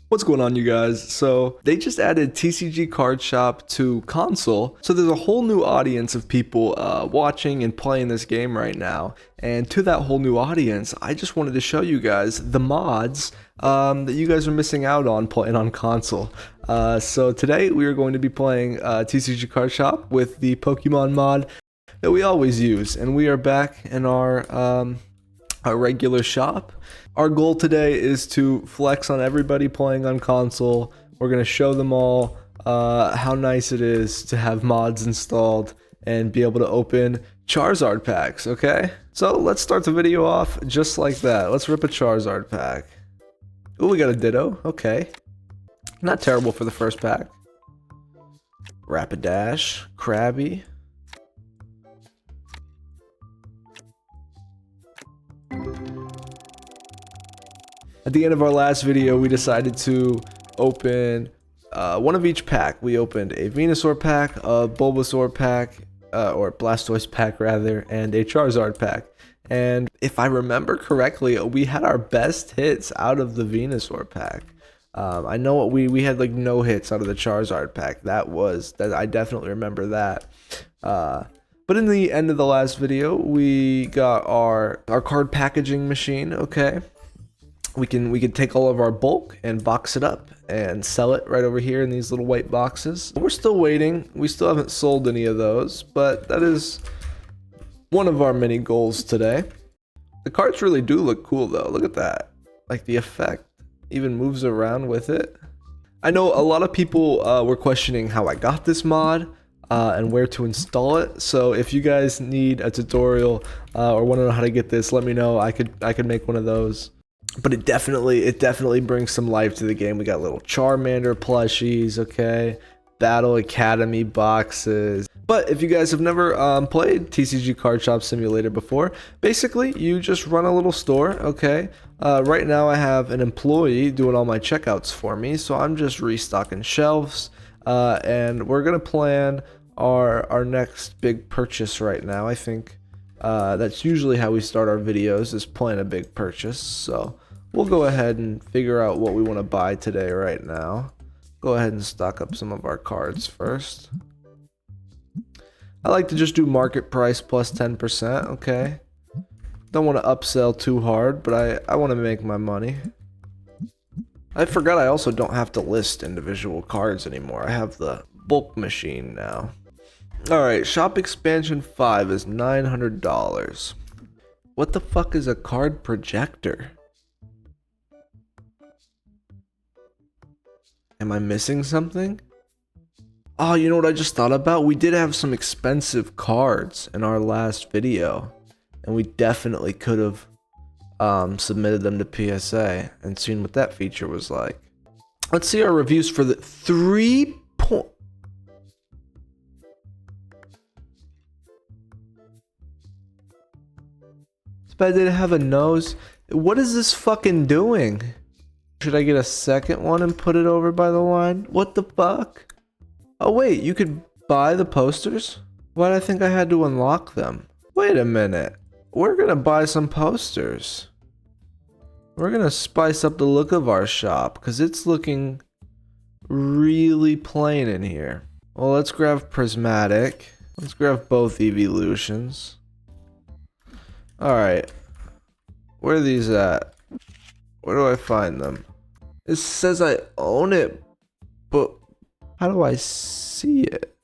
What's going on, you guys? So they just added TCG Card Shop to console, so there's a whole new audience of people watching and playing this game right now. And to that whole new audience, I just wanted to show you guys the mods that you guys are missing out on playing on console. So today we are going to be playing TCG Card Shop with the Pokemon mod that we always use, and we are back in our regular shop. Our goal today is to flex on everybody playing on console. We're going to show them all how nice it is to have mods installed and be able to open Charizard packs, okay? So let's start the video off just like that. Let's rip a Charizard pack. Oh, we got a Ditto, okay. Not terrible for the first pack. Rapidash, Krabby. At the end of our last video, we decided to open one of each pack. We opened a Venusaur pack, a Bulbasaur pack, or Blastoise pack rather, and a Charizard pack. And if I remember correctly, we had our best hits out of the Venusaur pack. I know we had like no hits out of the Charizard pack. I definitely remember that. But in the end of the last video, we got our card packaging machine, okay? We can take all of our bulk and box it up and sell it right over here in these little white boxes. We're still waiting. We still haven't sold any of those, but that is one of our many goals today. The cards really do look cool though. Look at that. Like the effect even moves around with it. I know a lot of people were questioning how I got this mod and where to install it. So if you guys need a tutorial or want to know how to get this, let me know. I could make one of those. But it definitely brings some life to the game. We got little Charmander plushies, okay? Battle Academy boxes. But if you guys have never played TCG Card Shop Simulator before, basically you just run a little store, okay? Right now I have an employee doing all my checkouts for me, so I'm just restocking shelves. And we're gonna plan our next big purchase right now. I think that's usually how we start our videos, is plan a big purchase. So we'll go ahead and figure out what we want to buy today right now. Go ahead and stock up some of our cards first. I like to just do market price plus 10%, okay? Don't want to upsell too hard, but I want to make my money. I forgot I also don't have to list individual cards anymore. I have the bulk machine now. Alright, shop expansion 5 is $900. What the fuck is a card projector? Am I missing something? Oh, you know what I just thought about? We did have some expensive cards in our last video, and we definitely could have submitted them to PSA and seen what that feature was like. Let's see our reviews for the 3 point. But did it have a nose? What is this fucking doing? Should I get a second one and put it over by the line? What the fuck? Oh wait, you could buy the posters? Why did I think I had to unlock them? Wait a minute. We're gonna buy some posters. We're gonna spice up the look of our shop because it's looking really plain in here. Well, let's grab Prismatic. Let's grab both evolutions. Alright, where are these at? Where do I find them? It says I own it, but how do I see it?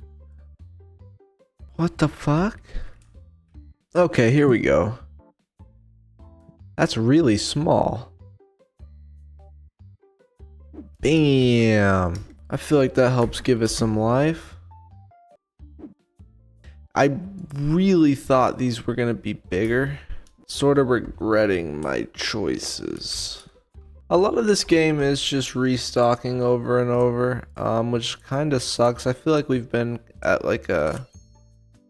What the fuck? Okay, here we go. That's really small. Bam! I feel like that helps give us some life. I really thought these were gonna be bigger. Sort of regretting my choices. A lot of this game is just restocking over and over, which kind of sucks. I feel like we've been at like a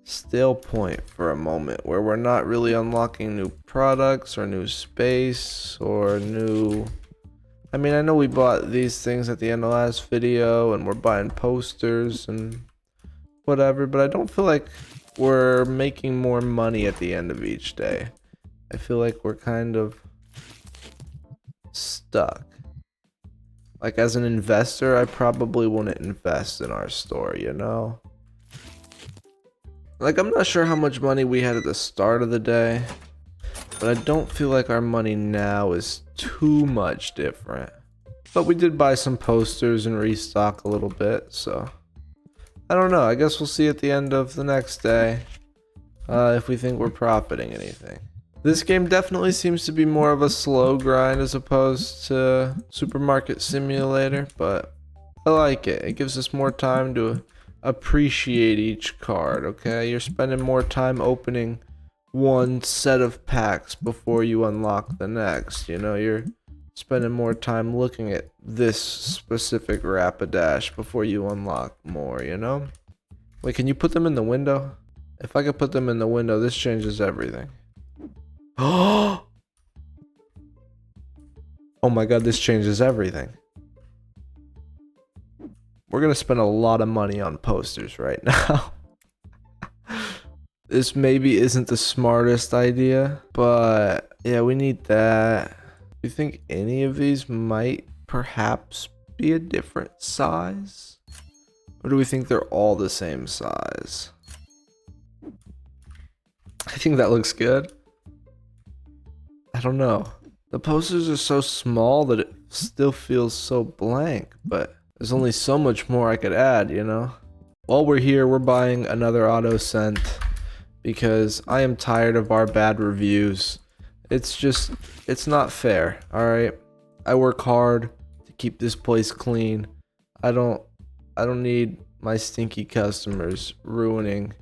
stale point for a moment where we're not really unlocking new products or new space or new... I mean, I know we bought these things at the end of last video and we're buying posters and whatever, but I don't feel like we're making more money at the end of each day. I feel like we're kind of stuck. Like, as an investor, I probably wouldn't invest in our store, you know? Like, I'm not sure how much money we had at the start of the day, but I don't feel like our money now is too much different. But we did buy some posters and restock a little bit, so I don't know. I guess we'll see at the end of the next day if we think we're profiting anything. This game definitely seems to be more of a slow grind as opposed to Supermarket Simulator, but I like it. It gives us more time to appreciate each card, okay? You're spending more time opening one set of packs before you unlock the next. You know, you're spending more time looking at this specific Rapidash before you unlock more, you know? Wait, can you put them in the window? If I could put them in the window, this changes everything. Oh my god, this changes everything. We're gonna spend a lot of money on posters right now. This maybe isn't the smartest idea, but yeah, we need that. Do you think any of these might perhaps be a different size? Or do we think they're all the same size? I think that looks good. I don't know. The posters are so small that it still feels so blank, but there's only so much more I could add, you know? While we're here, we're buying another auto scent because I am tired of our bad reviews. It's not fair, alright? I work hard to keep this place clean. I don't need my stinky customers ruining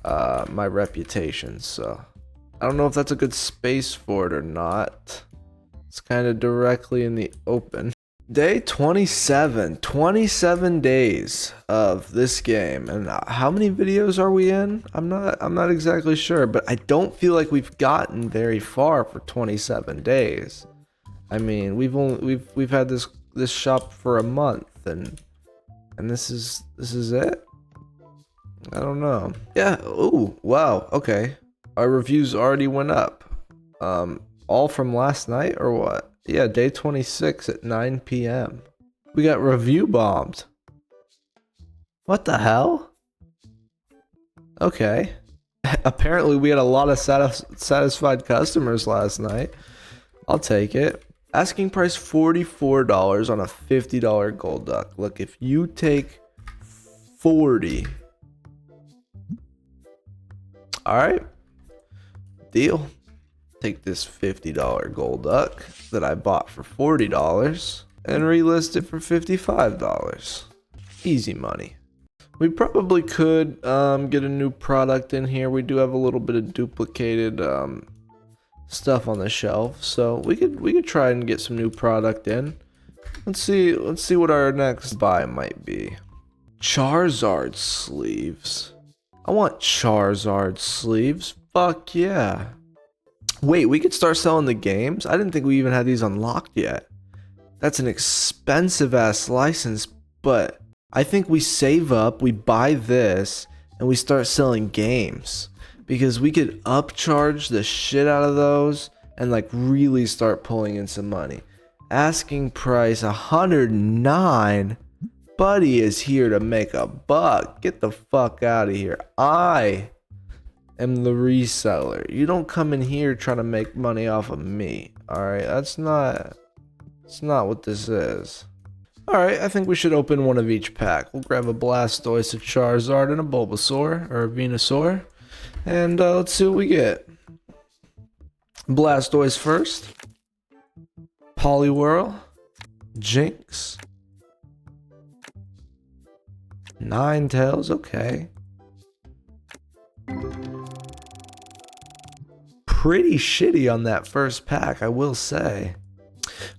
my reputation, so I don't know if that's a good space for it or not. It's kind of directly in the open. Day 27. 27 days of this game. And how many videos are we in? I'm not exactly sure, but I don't feel like we've gotten very far for 27 days. I mean, we've had this shop for a month and this is it? I don't know. Yeah, ooh, wow, okay. Our reviews already went up. All from last night or what? Yeah, day 26 at 9 p.m. We got review bombed. What the hell? Okay. Apparently we had a lot of satisfied customers last night. I'll take it. Asking price $44 on a $50 gold duck. Look, if you take 40. All right. Deal. Take this $50 gold duck that I bought for $40 and relist it for $55. Easy money. We probably could get a new product in here. We do have a little bit of duplicated stuff on the shelf, so we could try and get some new product in. Let's see what our next buy might be. Charizard sleeves. I want Charizard sleeves. Fuck yeah. Wait, we could start selling the games? I didn't think we even had these unlocked yet. That's an expensive ass license, but I think we save up, we buy this, and we start selling games. Because we could upcharge the shit out of those and like really start pulling in some money. Asking price $109. Buddy is here to make a buck. Get the fuck out of here. I am the reseller. You don't come in here trying to make money off of me. Alright, that's not what this is. Alright, I think we should open one of each pack. We'll grab a Blastoise, a Charizard, and a Bulbasaur, or a Venusaur. And let's see what we get. Blastoise first. Poliwhirl. Jinx. Ninetales, okay. Pretty shitty on that first pack, I will say.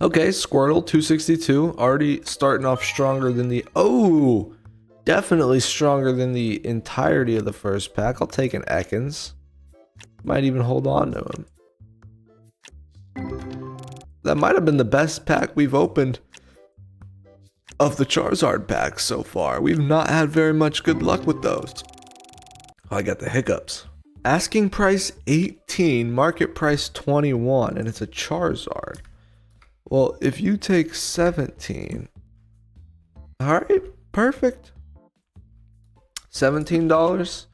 Okay, Squirtle, 262. Already starting off stronger than the... Oh! Definitely stronger than the entirety of the first pack. I'll take an Ekans. Might even hold on to him. That might have been the best pack we've opened of the Charizard packs so far. We've not had very much good luck with those. Oh, I got the hiccups. Asking price 18, market price 21, and it's a Charizard. Well, if you take 17, All right, perfect. $17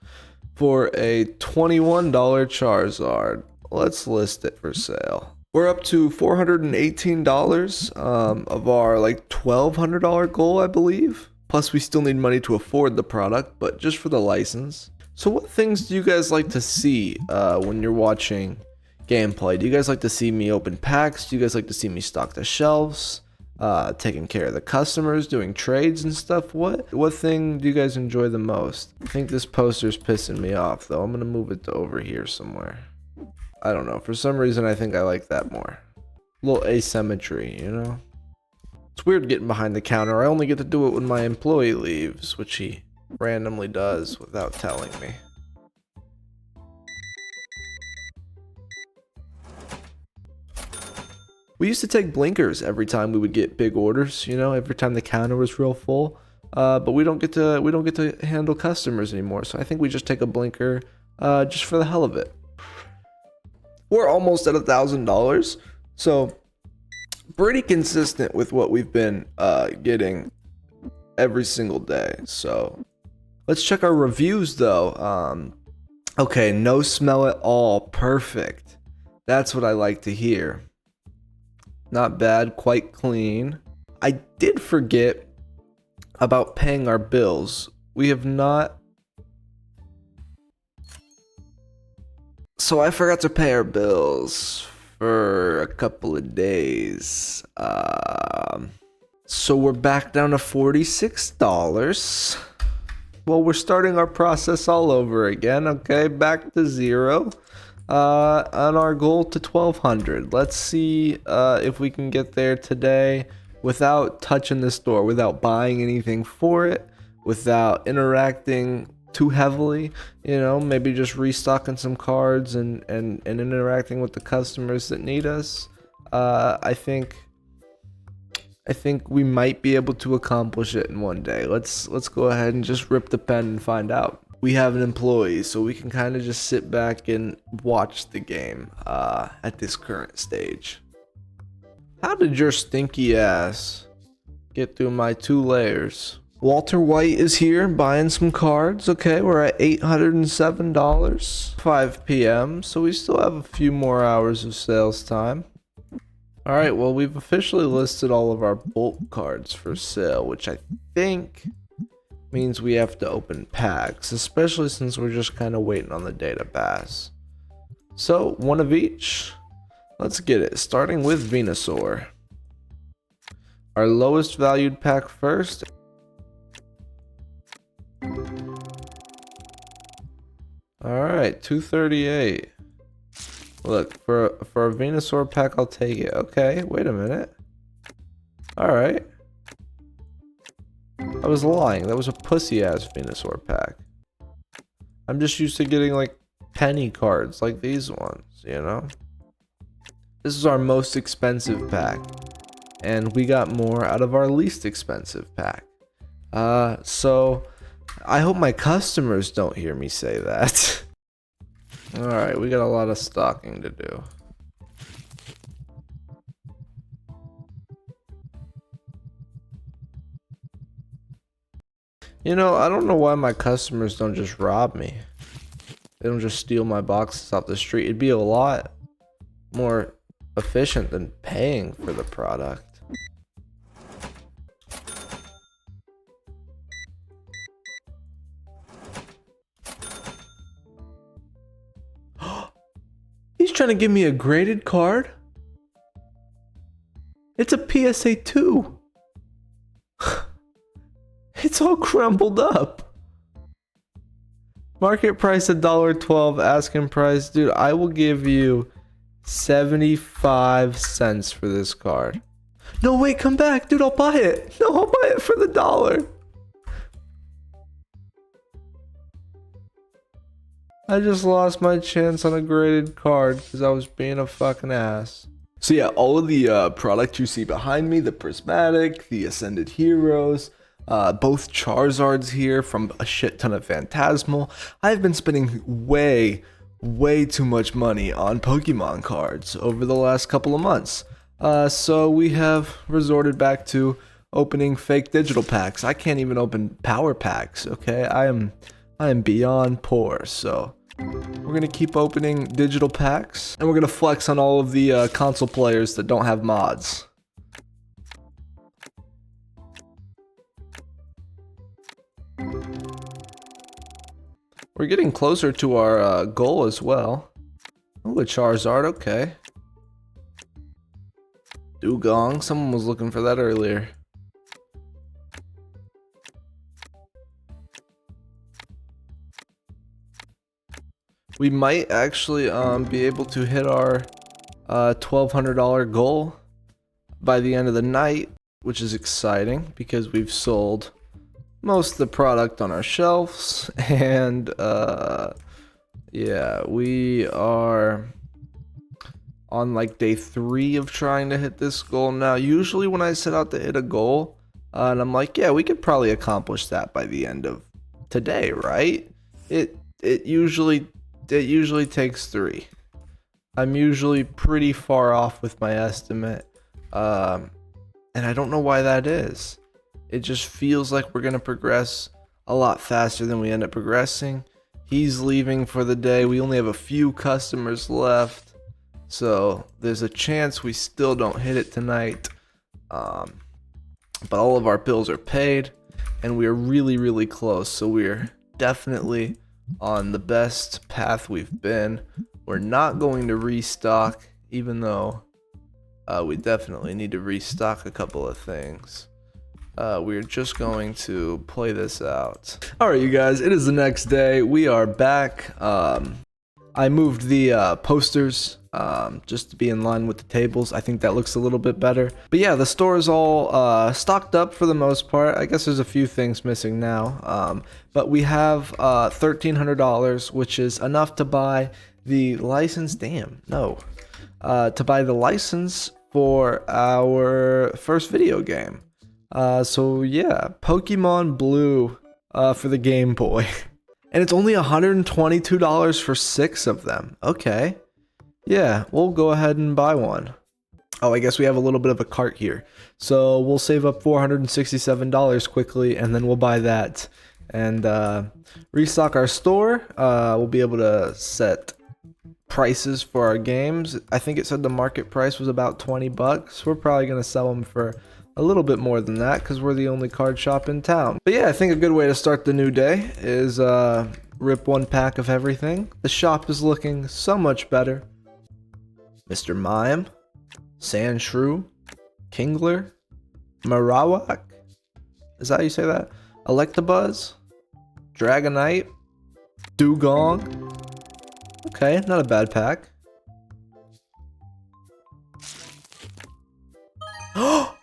for a $21 Charizard. Let's list it for sale. We're up to $418 of our like $1,200 goal, I believe. Plus, we still need money to afford the product, but just for the license. So what things do you guys like to see when you're watching gameplay? Do you guys like to see me open packs? Do you guys like to see me stock the shelves? Taking care of the customers, doing trades and stuff? What thing do you guys enjoy the most? I think this poster's pissing me off though. I'm gonna move it to over here somewhere. I don't know, for some reason I think I like that more. A little asymmetry, you know? It's weird getting behind the counter. I only get to do it when my employee leaves, which he randomly does without telling me. We used to take blinkers every time we would get big orders, you know, every time the counter was real full. But we don't get to handle customers anymore. So I think we just take a blinker just for the hell of it. We're almost at $1,000. So pretty consistent with what we've been getting every single day. So let's check our reviews though. Okay, no smell at all. Perfect. That's what I like to hear. Not bad, quite clean. I did forget about paying our bills. We have not. So I forgot to pay our bills for a couple of days. So we're back down to $46. Well, we're starting our process all over again, okay? Back to zero. On our goal to 1,200. Let's see if we can get there today without touching the store, without buying anything for it, without interacting too heavily, you know, maybe just restocking some cards and interacting with the customers that need us. I think we might be able to accomplish it in one day. Let's go ahead and just rip the pen and find out. We have an employee, so we can kind of just sit back and watch the game at this current stage. How did your stinky ass get through my 2 layers? Walter White is here buying some cards. Okay, we're at $807. 5 p.m., so we still have a few more hours of sales time. Alright, well, we've officially listed all of our bulk cards for sale, which I think means we have to open packs, especially since we're just kind of waiting on the day to pass. So, one of each. Let's get it, starting with Venusaur. Our lowest valued pack first. Alright, 238. Look, for a Venusaur pack, I'll take it. Okay, wait a minute. Alright. I was lying. That was a pussy-ass Venusaur pack. I'm just used to getting, like, penny cards like these ones, you know? This is our most expensive pack. And we got more out of our least expensive pack. So I hope my customers don't hear me say that. Alright, we got a lot of stocking to do. You know, I don't know why my customers don't just rob me. They don't just steal my boxes off the street. It'd be a lot more efficient than paying for the product. He's trying to give me a graded card? It's a PSA 2. It's all crumbled up. Market price $1.12, asking price. Dude, I will give you 75 cents for this card. No, wait, come back. Dude, I'll buy it. No, I'll buy it for the $1. I just lost my chance on a graded card because I was being a fucking ass. So yeah, all of the products you see behind me, the Prismatic, the Ascended Heroes, both Charizards here from a shit ton of Phantasmal. I've been spending way too much money on Pokemon cards over the last couple of months. So we have resorted back to opening fake digital packs. I can't even open power packs, okay? I am beyond poor, so we're gonna keep opening digital packs, and we're gonna flex on all of the console players that don't have mods. We're getting closer to our goal as well. Oh, a Charizard, okay. Dugong, someone was looking for that earlier. We might actually be able to hit our $1,200 goal by the end of the night, which is exciting because we've sold most of the product on our shelves, and yeah, we are on like day 3 of trying to hit this goal now. Usually when I set out to hit a goal, and I'm like, yeah, we could probably accomplish that by the end of today, right? It usually takes 3. I'm usually pretty far off with my estimate, and I don't know why that is. It just feels like we're gonna progress a lot faster than we end up progressing. He's leaving for the day. We only have a few customers left, so there's a chance we still don't hit it tonight. But all of our bills are paid, and we are really close. So we're definitely on the best path we've been. We're not going to restock, even though we definitely need to restock a couple of things. We're just going to play this out. Alright, you guys, it is the next day. We are back. I moved the posters just to be in line with the tables. I think that looks a little bit better. But yeah, the store is all stocked up for the most part. I guess there's a few things missing now. But we have $1,300, which is enough to buy the license. Damn, no. To buy the license for our first video game. So yeah, Pokemon Blue for the Game Boy. And it's only $122 for 6 of them. Okay. Yeah, we'll go ahead and buy one. Oh, I guess we have a little bit of a cart here. So we'll save up $467 quickly, and then we'll buy that. And restock our store. We'll be able to set prices for our games. I think it said the market price was about 20 bucks. We're probably going to sell them for a little bit more than that because we're the only card shop in town. But yeah, I think a good way to start the new day is rip one pack of everything. The shop is looking so much better. Mr. Mime, Sandshrew, Kingler, Marowak, is that how you say that? Electabuzz, Dragonite, Dugong. Okay, not a bad pack. Oh!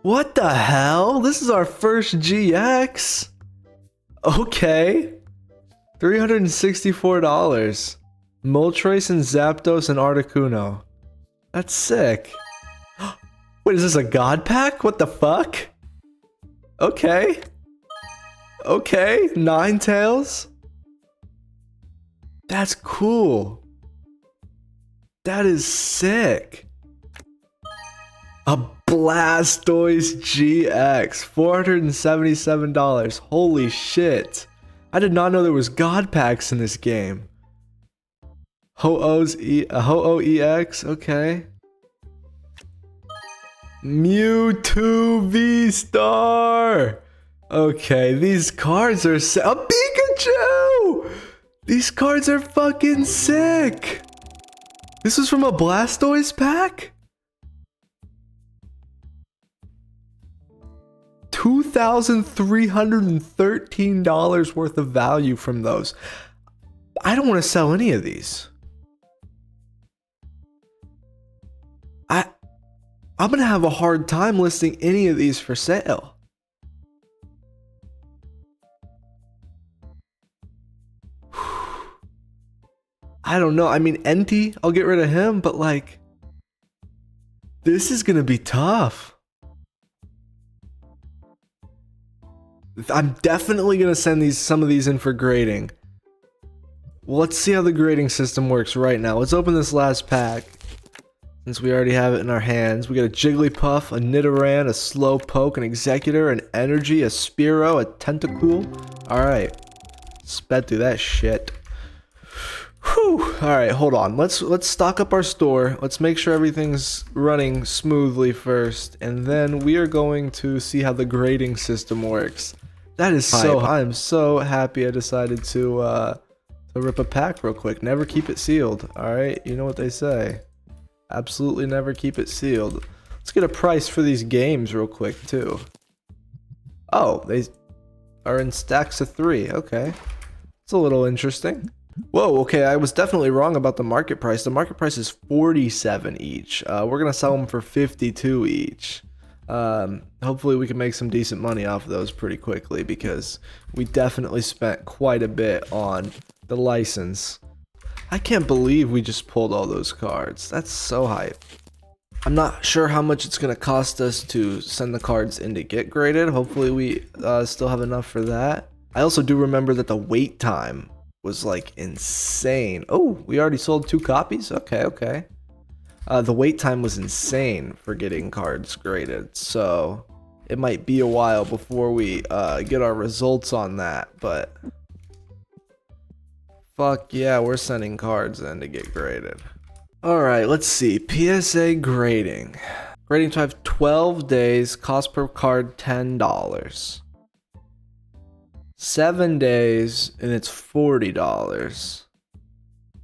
What the hell? This is our first GX. Okay. $364. Moltres and Zapdos and Articuno. That's sick. Wait, is this a god pack? What the fuck? Okay. Okay, Ninetales. That's cool. That is sick. A Blastoise GX, $477. Holy shit. I did not know there was god packs in this game. Ho-Oh EX, okay. Mewtwo V-Star. Okay, these cards are sick. A Pikachu! These cards are fucking sick. This was from a Blastoise pack? $2,313 worth of value from those. I don't want to sell any of these. I'm gonna have a hard time listing any of these for sale. I don't know. I mean, Entei, I'll get rid of him, but like, this is gonna be tough. I'm definitely gonna send some of these in for grading. Well, let's see how the grading system works right now. Let's open this last pack. since we already have it in our hands. We got a Jigglypuff, a Nidoran, a Slowpoke, an Executor, an Energy, a Spearow, a Tentacool. Alright. Sped through that shit. Whew. Alright, hold on. Let's stock up our store. Let's make sure everything's running smoothly first. And then we are going to see how the grading system works. That is so... I am so happy I decided to rip a pack real quick. Never keep it sealed. Alright, you know what they say. Absolutely never keep it sealed. Let's get a price for these games real quick too. Oh, they are in stacks of 3. Okay. It's a little interesting. Whoa, okay, I was definitely wrong about the market price. The market price is 47 each. We're gonna sell them for 52 each. Hopefully we can make some decent money off of those pretty quickly because we definitely spent quite a bit on the license. I can't believe we just pulled all those cards. That's so hype. I'm not sure how much it's going to cost us to send the cards in to get graded. Hopefully we still have enough for that. I also do remember that the wait time was like insane. Oh, we already sold 2 copies? Okay. The wait time was insane for getting cards graded. So it might be a while before we get our results on that. But... fuck yeah, we're sending cards in to get graded. Alright, let's see. PSA grading. Grading time 12 days, cost per card $10. 7 days, and it's $40.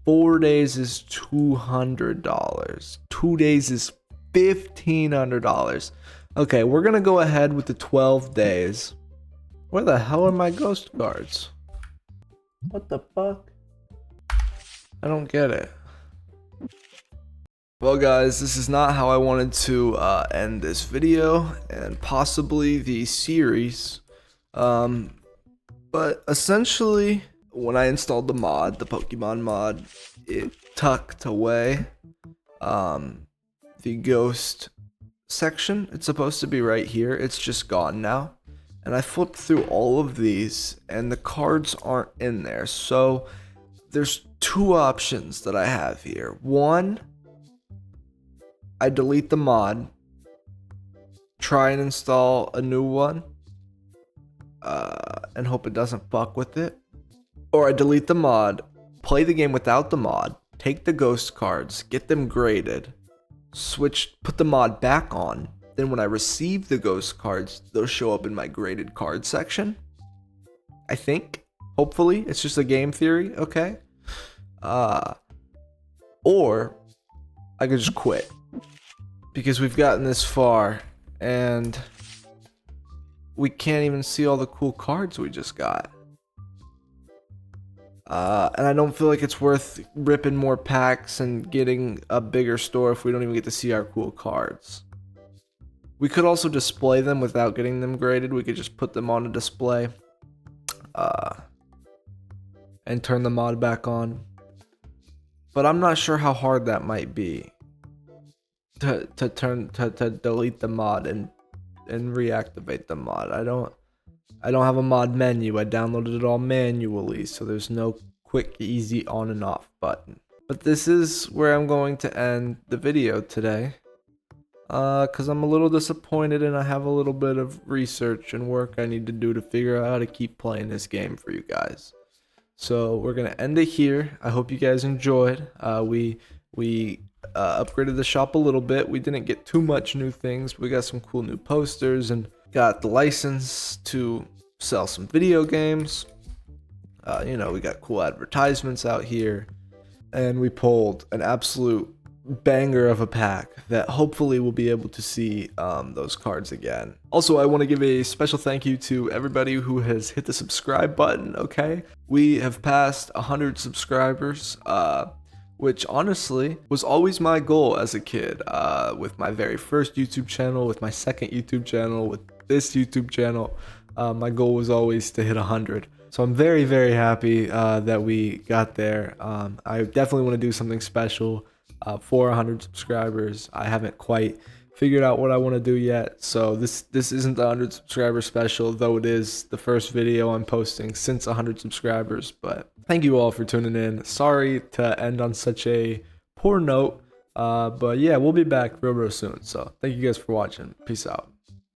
4 days is $200. 2 days is $1,500. Okay, we're gonna go ahead with the 12 days. Where the hell are my ghost cards? What the fuck? I don't get it. Well guys, this is not how I wanted to end this video and possibly the series. But essentially, when I installed the mod, the Pokemon mod, it tucked away the ghost section. It's supposed to be right here. It's just gone now. And I flipped through all of these and the cards aren't in there. So there's 2 options that I have here. One, I delete the mod, try and install a new one, and hope it doesn't fuck with it. Or I delete the mod, play the game without the mod, take the ghost cards, get them graded, put the mod back on. Then when I receive the ghost cards, they'll show up in my graded card section. I think. Hopefully. It's just a game theory, okay? Or I could just quit. Because we've gotten this far and we can't even see all the cool cards we just got. And I don't feel like it's worth ripping more packs and getting a bigger store if we don't even get to see our cool cards. We could also display them without getting them graded. We could just put them on a display and turn the mod back on. But I'm not sure how hard that might be to delete the mod and reactivate the mod. I don't have a mod menu. I downloaded it all manually, so there's no quick, easy on and off button. But this is where I'm going to end the video today. Because I'm a little disappointed and I have a little bit of research and work I need to do to figure out how to keep playing this game for you guys. So we're going to end it here. I hope you guys enjoyed. We upgraded the shop a little bit. We didn't get too much new things. We got some cool new posters and got the license to sell some video games. You know, we got cool advertisements out here. And we pulled an absolute banger of a pack that hopefully we'll be able to see those cards again. Also, I want to give a special thank you to everybody who has hit the subscribe button. Okay, we have passed 100 subscribers, which honestly was always my goal as a kid. With my very first YouTube channel, with my second YouTube channel, with this YouTube channel, my goal was always to hit 100. So I'm very, very happy that we got there. I definitely want to do something special for 100 subscribers. I haven't quite figured out what I want to do yet, so this isn't the 100 subscriber special, though it is the first video I'm posting since 100 subscribers. But thank you all for tuning in. Sorry to end on such a poor note. But yeah, we'll be back real soon. So thank you guys for watching. Peace out.